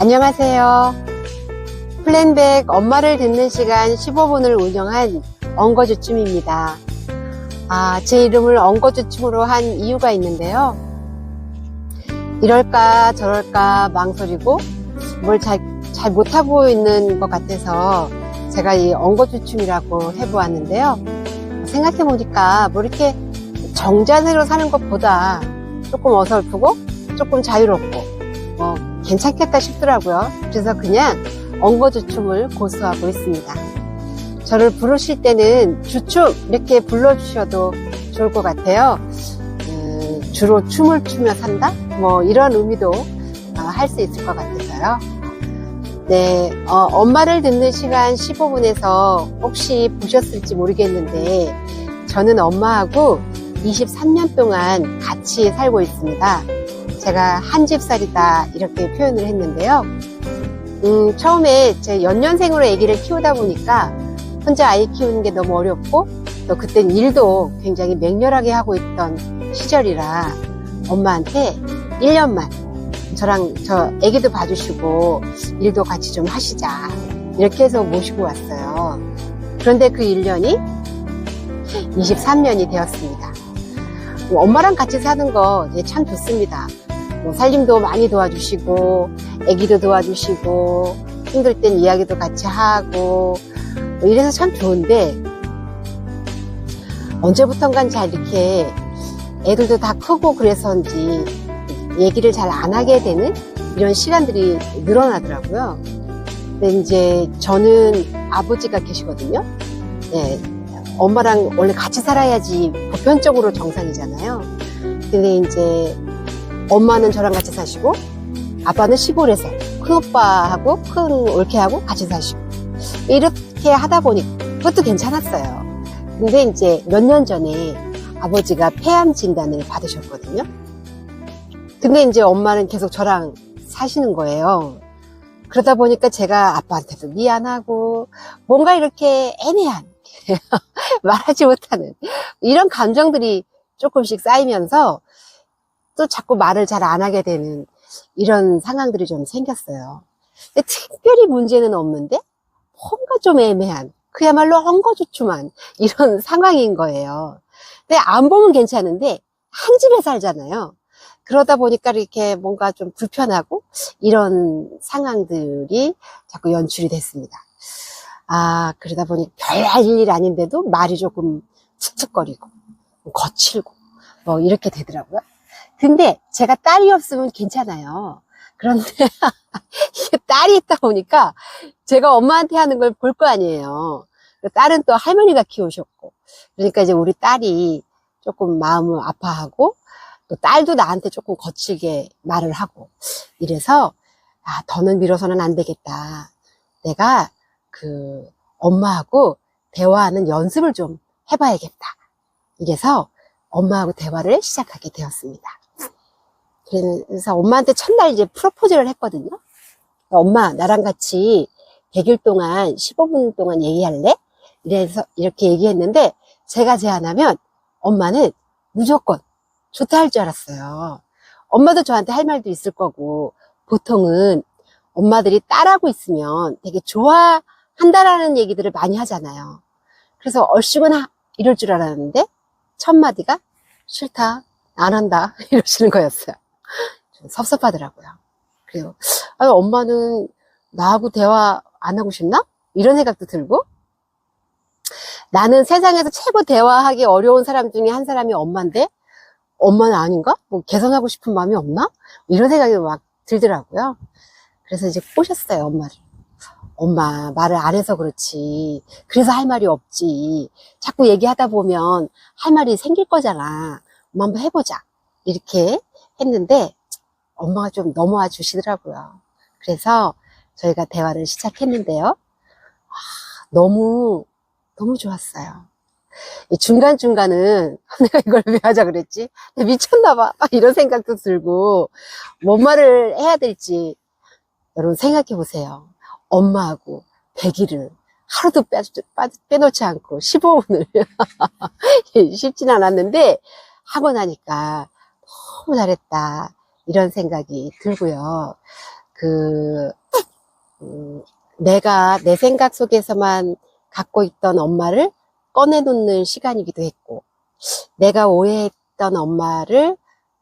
안녕하세요. 플랜백 엄마를 듣는 시간 15분을 운영한 엉거주춤입니다. 제 이름을 엉거주춤으로 한 이유가 있는데요. 이럴까 저럴까 망설이고 뭘 잘 못하고 있는 것 같아서 제가 이 엉거주춤이라고 해보았는데요. 생각해보니까 뭐 이렇게 정자세로 사는 것보다 조금 어설프고 조금 자유롭고 괜찮겠다 싶더라고요. 그래서 그냥 엉거주춤을 고수하고 있습니다. 저를 부르실 때는 주춤 이렇게 불러주셔도 좋을 것 같아요. 주로 춤을 추며 산다? 이런 의미도 할 수 있을 것 같아서요. 네, 엄마를 듣는 시간 15분에서 혹시 보셨을지 모르겠는데 저는 엄마하고 23년 동안 같이 살고 있습니다. 제가 한 집살이다 이렇게 표현을 했는데요. 처음에 제 연년생으로 아기를 키우다 보니까 혼자 아이 키우는 게 너무 어렵고 또 그땐 일도 굉장히 맹렬하게 하고 있던 시절이라 엄마한테 1년만 저랑 저 아기도 봐주시고 일도 같이 좀 하시자 이렇게 해서 모시고 왔어요. 그런데 그 1년이 23년이 되었습니다. 엄마랑 같이 사는 거 참 좋습니다. 살림도 많이 도와주시고 아기도 도와주시고 힘들 땐 이야기도 같이 하고 이래서 참 좋은데 언제부턴간 잘 이렇게 애들도 다 크고 그래서인지 얘기를 잘 안 하게 되는 이런 시간들이 늘어나더라고요. 근데 이제 저는 아버지가 계시거든요. 네, 엄마랑 원래 같이 살아야지 보편적으로 정상이잖아요. 근데 이제 엄마는 저랑 같이 사시고 아빠는 시골에서 큰 오빠하고 큰 올케하고 같이 사시고 이렇게 하다 보니 그것도 괜찮았어요. 근데 이제 몇 년 전에 아버지가 폐암 진단을 받으셨거든요. 근데 이제 엄마는 계속 저랑 사시는 거예요. 그러다 보니까 제가 아빠한테도 미안하고 뭔가 이렇게 애매한 말하지 못하는 이런 감정들이 조금씩 쌓이면서 또 자꾸 말을 잘 안 하게 되는 이런 상황들이 좀 생겼어요. 근데 특별히 문제는 없는데 뭔가 좀 애매한 그야말로 엉거주춤한 이런 상황인 거예요. 근데 안 보면 괜찮은데 한 집에 살잖아요. 그러다 보니까 이렇게 뭔가 좀 불편하고 이런 상황들이 자꾸 연출이 됐습니다. 그러다 보니 별 할 일 아닌데도 말이 조금 툭툭거리고 거칠고 이렇게 되더라고요. 근데 제가 딸이 없으면 괜찮아요. 그런데 이게 딸이 있다 보니까 제가 엄마한테 하는 걸 볼 거 아니에요. 딸은 또 할머니가 키우셨고 그러니까 이제 우리 딸이 조금 마음을 아파하고 또 딸도 나한테 조금 거칠게 말을 하고 이래서 더는 미뤄서는 안 되겠다. 내가 엄마하고 대화하는 연습을 좀 해봐야겠다. 이래서 엄마하고 대화를 시작하게 되었습니다. 그래서 엄마한테 첫날 이제 프로포즈를 했거든요. 엄마, 나랑 같이 100일 동안 15분 동안 얘기할래? 이래서 이렇게 얘기했는데 제가 제안하면 엄마는 무조건 좋다 할 줄 알았어요. 엄마도 저한테 할 말도 있을 거고 보통은 엄마들이 딸하고 있으면 되게 좋아한다라는 얘기들을 많이 하잖아요. 그래서 얼씨구나 이럴 줄 알았는데 첫 마디가 싫다, 안 한다 이러시는 거였어요. 좀 섭섭하더라고요. 그래요. 엄마는 나하고 대화 안 하고 싶나? 이런 생각도 들고 나는 세상에서 최고 대화하기 어려운 사람 중에 한 사람이 엄마인데 엄마는 아닌가? 개선하고 싶은 마음이 없나? 이런 생각이 막 들더라고요. 그래서 이제 꼬셨어요, 엄마를. 엄마, 말을 안 해서 그렇지. 그래서 할 말이 없지. 자꾸 얘기하다 보면 할 말이 생길 거잖아. 엄마 한번 해보자. 이렇게 했는데 엄마가 좀 넘어와 주시더라고요. 그래서 저희가 대화를 시작했는데요. 너무 좋았어요. 중간중간은 내가 이걸 왜 하자 그랬지? 미쳤나봐. 이런 생각도 들고 뭔 말을 해야 될지 여러분 생각해 보세요. 엄마하고 100일을 하루도 빼놓지 않고 15분을 쉽진 않았는데 하고 나니까 너무 잘했다 이런 생각이 들고요. 그, 내가 내 생각 속에서만 갖고 있던 엄마를 꺼내놓는 시간이기도 했고, 내가 오해했던 엄마를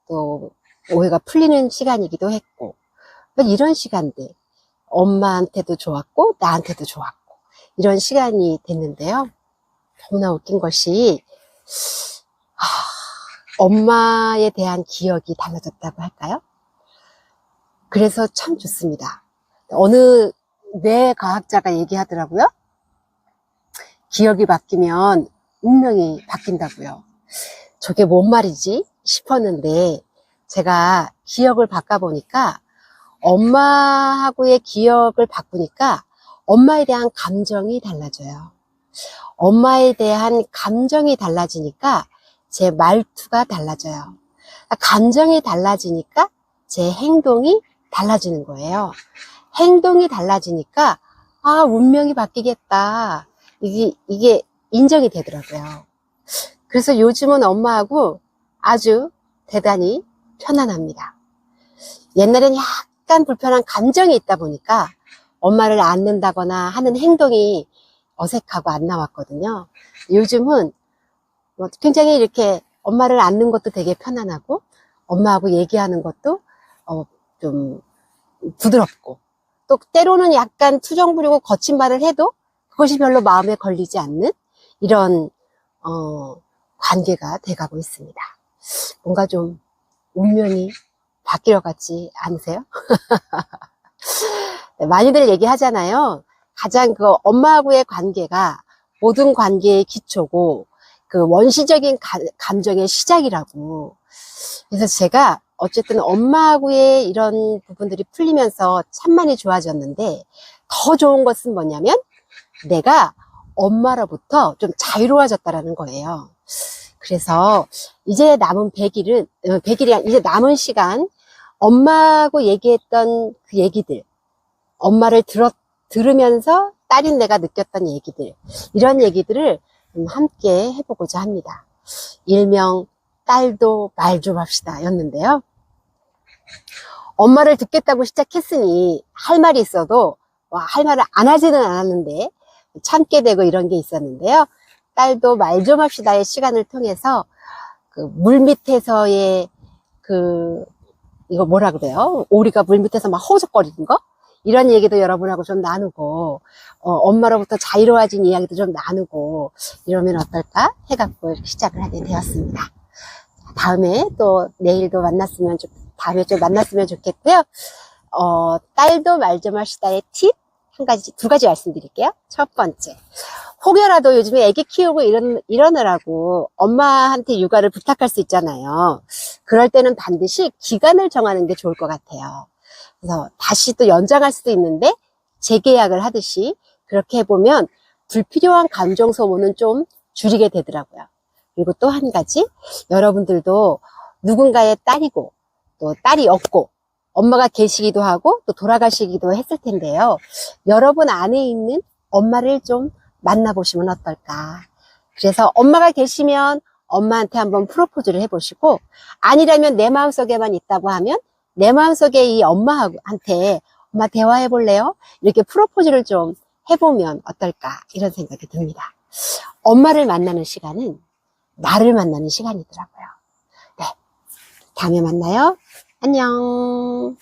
또 오해가 풀리는 시간이기도 했고, 이런 시간들, 엄마한테도 좋았고, 나한테도 좋았고, 이런 시간이 됐는데요. 너무나 웃긴 것이, 엄마에 대한 기억이 달라졌다고 할까요? 그래서 참 좋습니다. 어느 뇌과학자가 얘기하더라고요. 기억이 바뀌면 운명이 바뀐다고요. 저게 뭔 말이지 싶었는데 제가 기억을 바꿔보니까 엄마하고의 기억을 바꾸니까 엄마에 대한 감정이 달라져요. 엄마에 대한 감정이 달라지니까 제 말투가 달라져요. 감정이 달라지니까 제 행동이 달라지는 거예요. 행동이 달라지니까 아, 운명이 바뀌겠다. 이게 인정이 되더라고요. 그래서 요즘은 엄마하고 아주 대단히 편안합니다. 옛날엔 약간 불편한 감정이 있다 보니까 엄마를 안는다거나 하는 행동이 어색하고 안 나왔거든요. 요즘은 굉장히 이렇게 엄마를 안는 것도 되게 편안하고 엄마하고 얘기하는 것도 좀 부드럽고 또 때로는 약간 투정 부리고 거친 말을 해도 그것이 별로 마음에 걸리지 않는 이런 관계가 돼가고 있습니다. 뭔가 좀 운명이 바뀌어 같지 않으세요? 네, 많이들 얘기하잖아요. 가장 그 엄마하고의 관계가 모든 관계의 기초고 그 원시적인 감정의 시작이라고. 그래서 제가 어쨌든 엄마하고의 이런 부분들이 풀리면서 참 많이 좋아졌는데 더 좋은 것은 뭐냐면 내가 엄마로부터 좀 자유로워졌다라는 거예요. 그래서 이제 남은 100일이 이제 남은 시간 엄마하고 얘기했던 그 얘기들, 엄마를 들으면서 딸인 내가 느꼈던 얘기들, 이런 얘기들을 함께 해보고자 합니다. 일명 딸도 말 좀 합시다 였는데요. 엄마를 듣겠다고 시작했으니 할 말이 있어도 할 말을 안 하지는 않았는데 참게 되고 이런 게 있었는데요. 딸도 말 좀 합시다의 시간을 통해서 그 물밑에서의 이거 뭐라 그래요? 오리가 물밑에서 막 허우적거리는 거? 이런 얘기도 여러분하고 좀 나누고 엄마로부터 자유로워진 이야기도 좀 나누고 이러면 어떨까 해갖고 시작을 하게 되었습니다. 다음에 또 내일도 다음에 좀 만났으면 좋겠고요. 딸도 말 좀 합시다의 팁 두 가지 말씀드릴게요. 첫 번째, 혹여라도 요즘에 애기 키우고 이러느라고 엄마한테 육아를 부탁할 수 있잖아요. 그럴 때는 반드시 기간을 정하는 게 좋을 것 같아요. 그래서 다시 또 연장할 수도 있는데 재계약을 하듯이 그렇게 해보면 불필요한 감정 소모는 좀 줄이게 되더라고요. 그리고 또 한 가지, 여러분들도 누군가의 딸이고 또 딸이 없고 엄마가 계시기도 하고 또 돌아가시기도 했을 텐데요. 여러분 안에 있는 엄마를 좀 만나보시면 어떨까. 그래서 엄마가 계시면 엄마한테 한번 프로포즈를 해보시고, 아니라면 내 마음속에만 있다고 하면 내 마음속에 이 엄마한테 엄마 대화해 볼래요? 이렇게 프로포즈를 좀 해보면 어떨까 이런 생각이 듭니다. 엄마를 만나는 시간은 나를 만나는 시간이더라고요. 네, 다음에 만나요. 안녕.